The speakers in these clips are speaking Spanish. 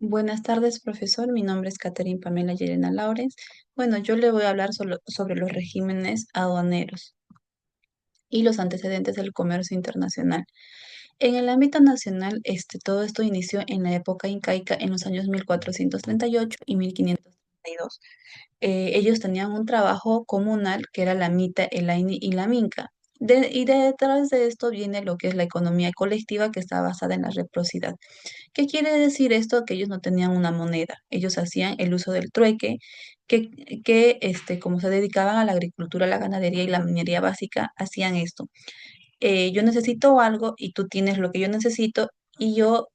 Buenas tardes, profesor. Mi nombre es Catherine Pamela Yelena Lawrence. Bueno, yo le voy a hablar sobre los regímenes aduaneros y los antecedentes del comercio internacional. En el ámbito nacional, todo esto inició en la época incaica en los años 1438 y 1532. Ellos tenían un trabajo comunal que era la mita, el aini y la minca. Y detrás de esto viene lo que es la economía colectiva que está basada en la reciprocidad. ¿Qué quiere decir esto? Que ellos no tenían una moneda, ellos hacían el uso del trueque, que, como se dedicaban a la agricultura, la ganadería y la minería básica, hacían esto. Yo necesito algo y tú tienes lo que yo necesito y yo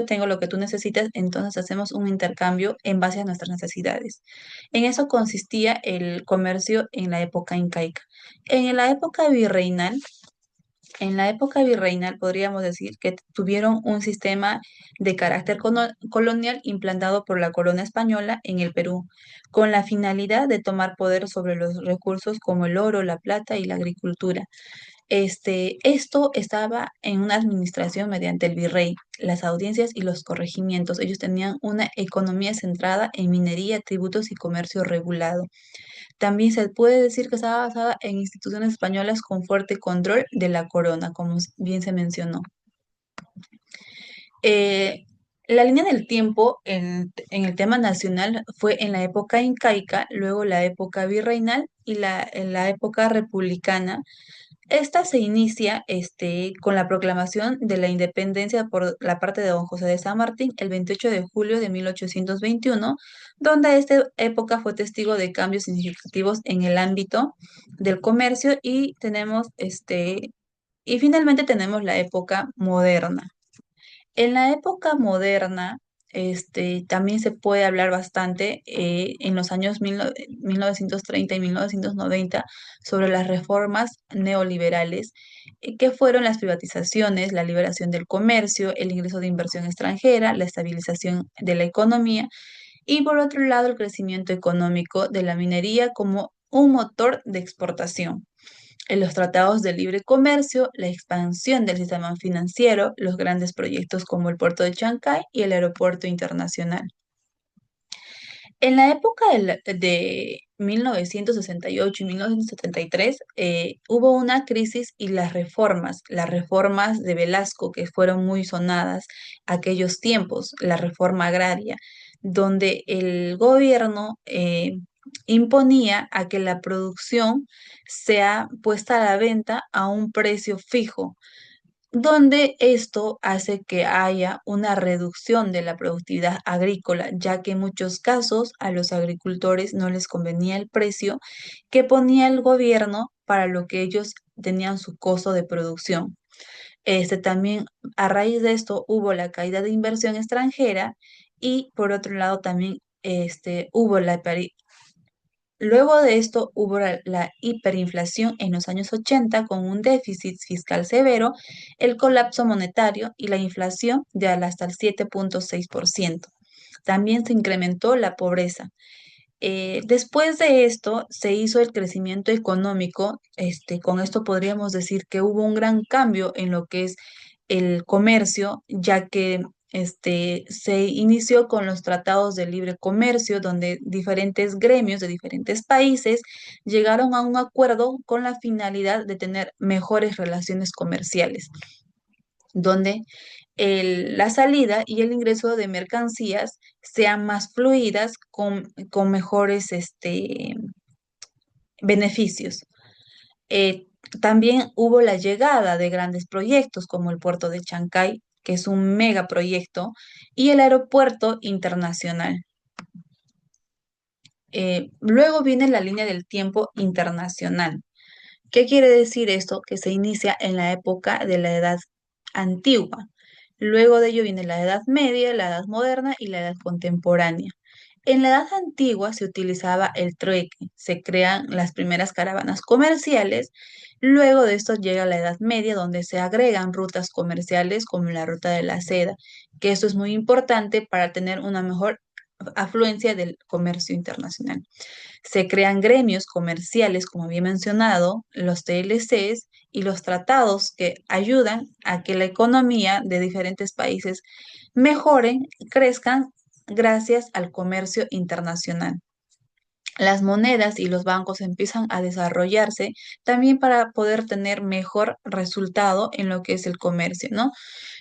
tengo lo que tú necesitas, entonces hacemos un intercambio en base a nuestras necesidades. En eso consistía el comercio en la época incaica. En la época virreinal, en la época virreinal podríamos decir que tuvieron un sistema de carácter colonial implantado por la corona española en el Perú, con la finalidad de tomar poder sobre los recursos como el oro, la plata y la agricultura. Esto estaba en una administración mediante el virrey, las audiencias y los corregimientos. Ellos tenían una economía centrada en minería, tributos y comercio regulado. También se puede decir que estaba basada en instituciones españolas con fuerte control de la corona, como bien se mencionó. Eh, la línea del tiempo en el tema nacional fue en la época incaica, luego la época virreinal y en la época republicana. Esta se inicia con la proclamación de la independencia por la parte de don José de San Martín el 28 de julio de 1821, donde esta época fue testigo de cambios significativos en el ámbito del comercio y finalmente tenemos la época moderna. En la época moderna, también se puede hablar bastante en los años 1930 y 1990 sobre las reformas neoliberales, que fueron las privatizaciones, la liberación del comercio, el ingreso de inversión extranjera, la estabilización de la economía y por otro lado el crecimiento económico de la minería como un motor de exportación. En los tratados de libre comercio, la expansión del sistema financiero, los grandes proyectos como el puerto de Chancay y el aeropuerto internacional. En la época de 1968 y 1973 hubo una crisis y las reformas de Velasco que fueron muy sonadas aquellos tiempos, la reforma agraria, donde el gobierno imponía a que la producción sea puesta a la venta a un precio fijo, donde esto hace que haya una reducción de la productividad agrícola, ya que en muchos casos a los agricultores no les convenía el precio que ponía el gobierno para lo que ellos tenían su costo de producción. También a raíz de esto hubo la caída de inversión extranjera y por otro lado también hubo Luego de esto hubo la hiperinflación en los años 80 con un déficit fiscal severo, el colapso monetario y la inflación de hasta el 7,6%. También se incrementó la pobreza. Después de esto se hizo el crecimiento económico. Con esto podríamos decir que hubo un gran cambio en lo que es el comercio, ya que se inició con los tratados de libre comercio, donde diferentes gremios de diferentes países llegaron a un acuerdo con la finalidad de tener mejores relaciones comerciales, donde la salida y el ingreso de mercancías sean más fluidas con mejores beneficios. Eh, También hubo la llegada de grandes proyectos como el puerto de Chancay, que es un megaproyecto, y el aeropuerto internacional. Luego viene la línea del tiempo internacional. ¿Qué quiere decir esto? Que se inicia en la época de la Edad Antigua. Luego de ello viene la Edad Media, la Edad Moderna y la Edad Contemporánea. En la Edad Antigua se utilizaba el trueque, se crean las primeras caravanas comerciales. Luego de esto llega la Edad Media, donde se agregan rutas comerciales como la ruta de la seda, que esto es muy importante para tener una mejor afluencia del comercio internacional. Se crean gremios comerciales, como había mencionado, los TLCs y los tratados que ayudan a que la economía de diferentes países mejoren, crezcan gracias al comercio internacional. Las monedas y los bancos empiezan a desarrollarse también para poder tener mejor resultado en lo que es el comercio, ¿no?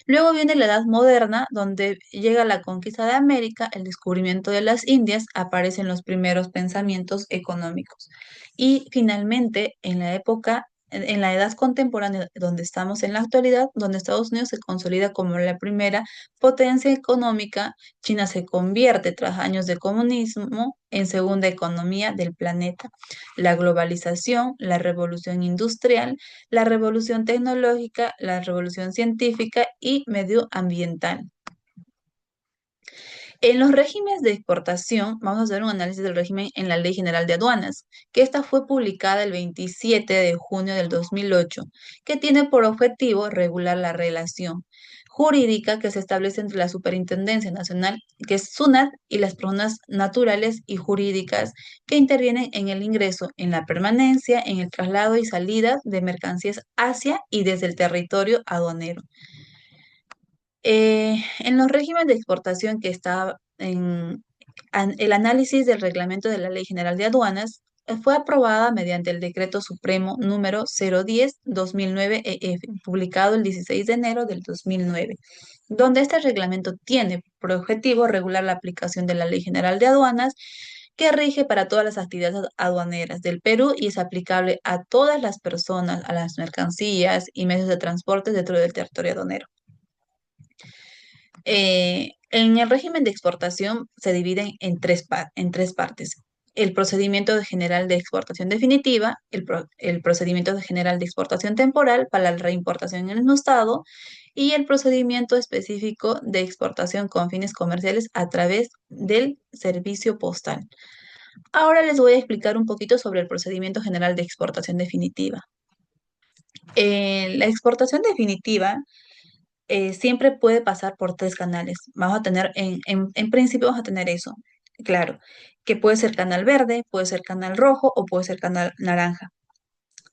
Luego viene la Edad Moderna, donde llega la conquista de América, el descubrimiento de las Indias, aparecen los primeros pensamientos económicos. Y finalmente, en la época, en la edad contemporánea donde estamos en la actualidad, donde Estados Unidos se consolida como la primera potencia económica, China se convierte tras años de comunismo en segunda economía del planeta. La globalización, la revolución industrial, la revolución tecnológica, la revolución científica y medioambiental. En los regímenes de exportación, vamos a hacer un análisis del régimen en la Ley General de Aduanas, que esta fue publicada el 27 de junio del 2008, que tiene por objetivo regular la relación jurídica que se establece entre la Superintendencia Nacional, que es SUNAT, y las personas naturales y jurídicas que intervienen en el ingreso, en la permanencia, en el traslado y salida de mercancías hacia y desde el territorio aduanero. En los regímenes de exportación que está en el análisis del reglamento de la Ley General de Aduanas fue aprobada mediante el Decreto Supremo número 010-2009 EF, publicado el 16 de enero del 2009, donde este reglamento tiene por objetivo regular la aplicación de la Ley General de Aduanas que rige para todas las actividades aduaneras del Perú y es aplicable a todas las personas, a las mercancías y medios de transporte dentro del territorio aduanero. En el régimen de exportación se dividen en tres partes. El procedimiento general de exportación definitiva, el procedimiento general de exportación temporal para la reimportación en el mismo estado y el procedimiento específico de exportación con fines comerciales a través del servicio postal. Ahora les voy a explicar un poquito sobre el procedimiento general de exportación definitiva. La exportación definitiva siempre puede pasar por tres canales. Vamos a tener, en principio vamos a tener eso, claro, que puede ser canal verde, puede ser canal rojo o puede ser canal naranja,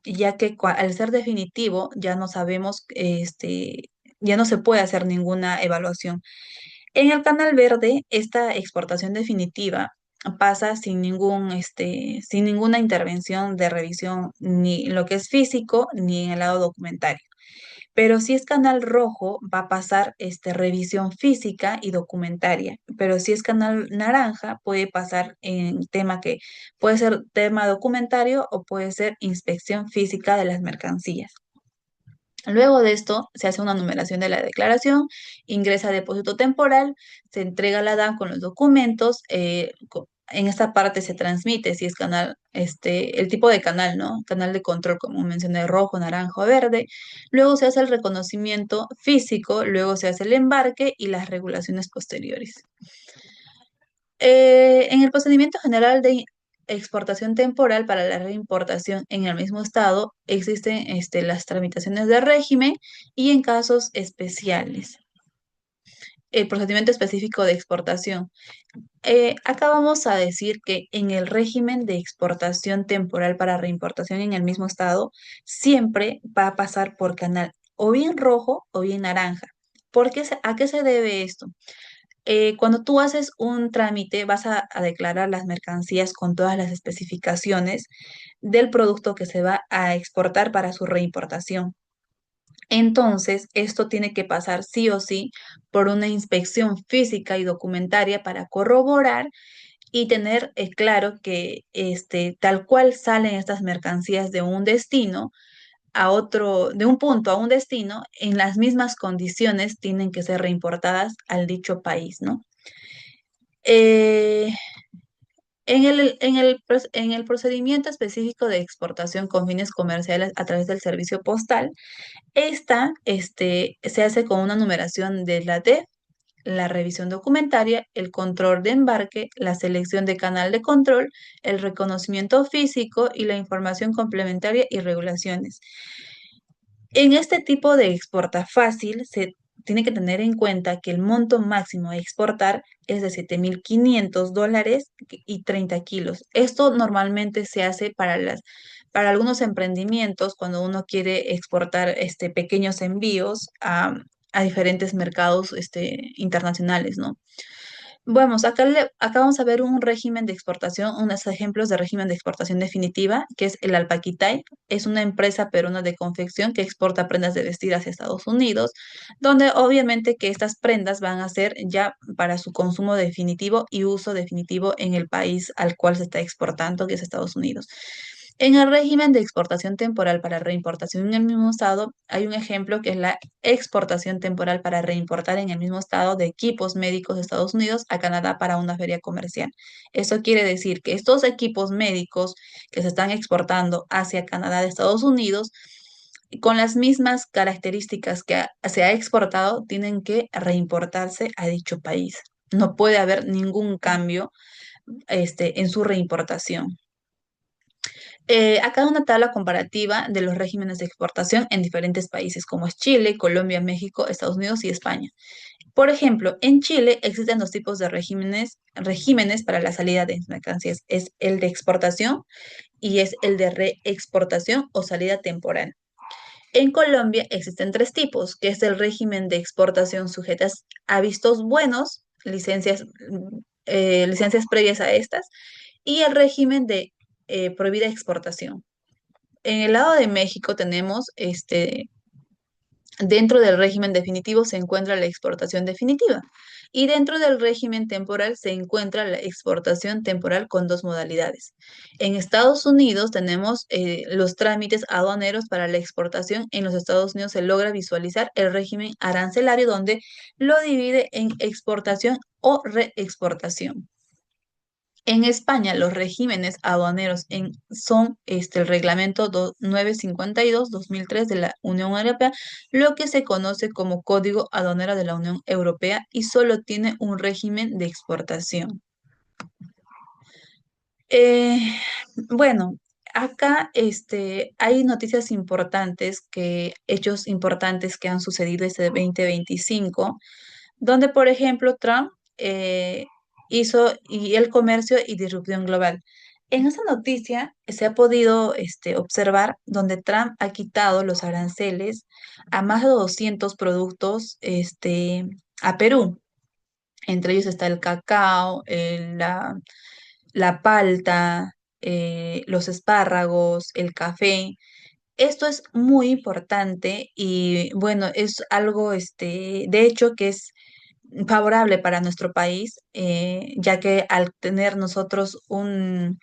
ya que al ser definitivo ya no sabemos, ya no se puede hacer ninguna evaluación. En el canal verde, esta exportación definitiva pasa sin ninguna intervención de revisión ni en lo que es físico ni en el lado documentario. Pero si es canal rojo, va a pasar revisión física y documentaria. Pero si es canal naranja, puede pasar en tema que puede ser tema documentario o puede ser inspección física de las mercancías. Luego de esto, se hace una numeración de la declaración, ingresa a depósito temporal, se entrega a la DAN con los documentos. En esta parte se transmite si es canal, el tipo de canal, ¿no? Canal de control, como mencioné, rojo, naranja o verde. Luego se hace el reconocimiento físico, luego se hace el embarque y las regulaciones posteriores. En el procedimiento general de exportación temporal para la reimportación en el mismo estado existen las tramitaciones de régimen y en casos especiales. El procedimiento específico de exportación. Acá vamos a decir que en el régimen de exportación temporal para reimportación en el mismo estado, siempre va a pasar por canal o bien rojo o bien naranja. ¿A qué se debe esto? Cuando tú haces un trámite, vas a declarar las mercancías con todas las especificaciones del producto que se va a exportar para su reimportación. Entonces, esto tiene que pasar sí o sí por una inspección física y documentaria para corroborar y tener claro que tal cual salen estas mercancías de un destino a otro, de un punto a un destino, en las mismas condiciones tienen que ser reimportadas al dicho país, ¿no? Eh, en el procedimiento específico de exportación con fines comerciales a través del servicio postal, se hace con una numeración de la D, la revisión documentaria, el control de embarque, la selección de canal de control, el reconocimiento físico y la información complementaria y regulaciones. En este tipo de exporta fácil tiene que tener en cuenta que el monto máximo a exportar es de $7.500 y 30 kilos. Esto normalmente se hace para algunos emprendimientos cuando uno quiere exportar pequeños envíos a diferentes mercados internacionales, ¿no? Vamos, acá vamos a ver un régimen de exportación, unos ejemplos de régimen de exportación definitiva, que es el Alpaquitay. Es una empresa peruana de confección que exporta prendas de vestir hacia Estados Unidos, donde obviamente que estas prendas van a ser ya para su consumo definitivo y uso definitivo en el país al cual se está exportando, que es Estados Unidos. En el régimen de exportación temporal para reimportación en el mismo estado, hay un ejemplo que es la exportación temporal para reimportar en el mismo estado de equipos médicos de Estados Unidos a Canadá para una feria comercial. Eso quiere decir que estos equipos médicos que se están exportando hacia Canadá de Estados Unidos, con las mismas características que se ha exportado, tienen que reimportarse a dicho país. No puede haber ningún cambio en su reimportación. Acá una tabla comparativa de los regímenes de exportación en diferentes países, como es Chile, Colombia, México, Estados Unidos y España. Por ejemplo, en Chile existen dos tipos de regímenes para la salida de mercancías. Es el de exportación y es el de reexportación o salida temporal. En Colombia existen tres tipos, que es el régimen de exportación sujetas a vistos buenos, licencias previas a estas, y el régimen de prohibida exportación. En el lado de México tenemos dentro del régimen definitivo se encuentra la exportación definitiva y dentro del régimen temporal se encuentra la exportación temporal con dos modalidades. En Estados Unidos tenemos los trámites aduaneros para la exportación. En los Estados Unidos se logra visualizar el régimen arancelario donde lo divide en exportación o reexportación. En España, los regímenes aduaneros son el reglamento 952-2003 de la Unión Europea, lo que se conoce como Código Aduanero de la Unión Europea y solo tiene un régimen de exportación. Eh, bueno, acá hay noticias importantes, hechos importantes que han sucedido este 2025 donde, por ejemplo, Trump hizo y el comercio y disrupción global. En esa noticia se ha podido observar donde Trump ha quitado los aranceles a más de 200 productos a Perú. Entre ellos está el cacao, la palta, los espárragos, el café. Esto es muy importante y bueno, es algo, de hecho, que es favorable para nuestro país, ya que al tener nosotros una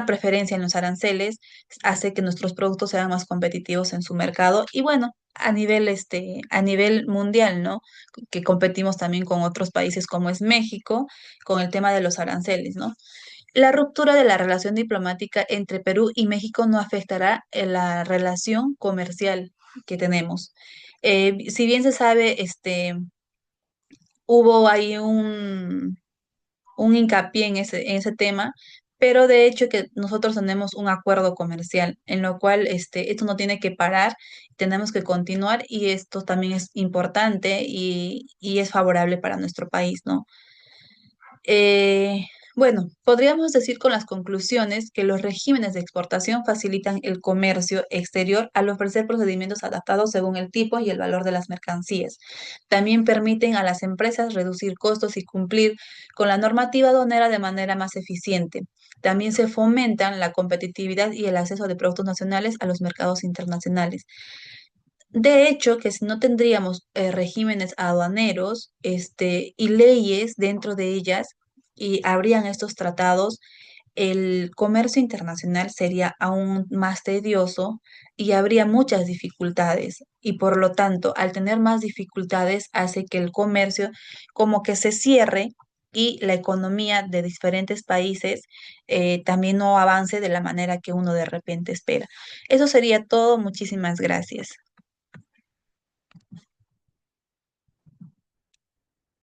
preferencia en los aranceles, hace que nuestros productos sean más competitivos en su mercado y bueno, a nivel mundial, ¿no? Que competimos también con otros países como es México, con el tema de los aranceles, ¿no? La ruptura de la relación diplomática entre Perú y México no afectará en la relación comercial que tenemos. Si bien se sabe, hubo ahí un hincapié en ese tema, pero de hecho que nosotros tenemos un acuerdo comercial en lo cual esto no tiene que parar, tenemos que continuar y esto también es importante y es favorable para nuestro país, ¿no? Eh, bueno, podríamos decir con las conclusiones que los regímenes de exportación facilitan el comercio exterior al ofrecer procedimientos adaptados según el tipo y el valor de las mercancías. También permiten a las empresas reducir costos y cumplir con la normativa aduanera de manera más eficiente. También se fomentan la competitividad y el acceso de productos nacionales a los mercados internacionales. De hecho, que si no tendríamos regímenes aduaneros, y leyes dentro de ellas, y habrían estos tratados, el comercio internacional sería aún más tedioso y habría muchas dificultades. Y por lo tanto, al tener más dificultades, hace que el comercio como que se cierre y la economía de diferentes países también no avance de la manera que uno de repente espera. Eso sería todo. Muchísimas gracias.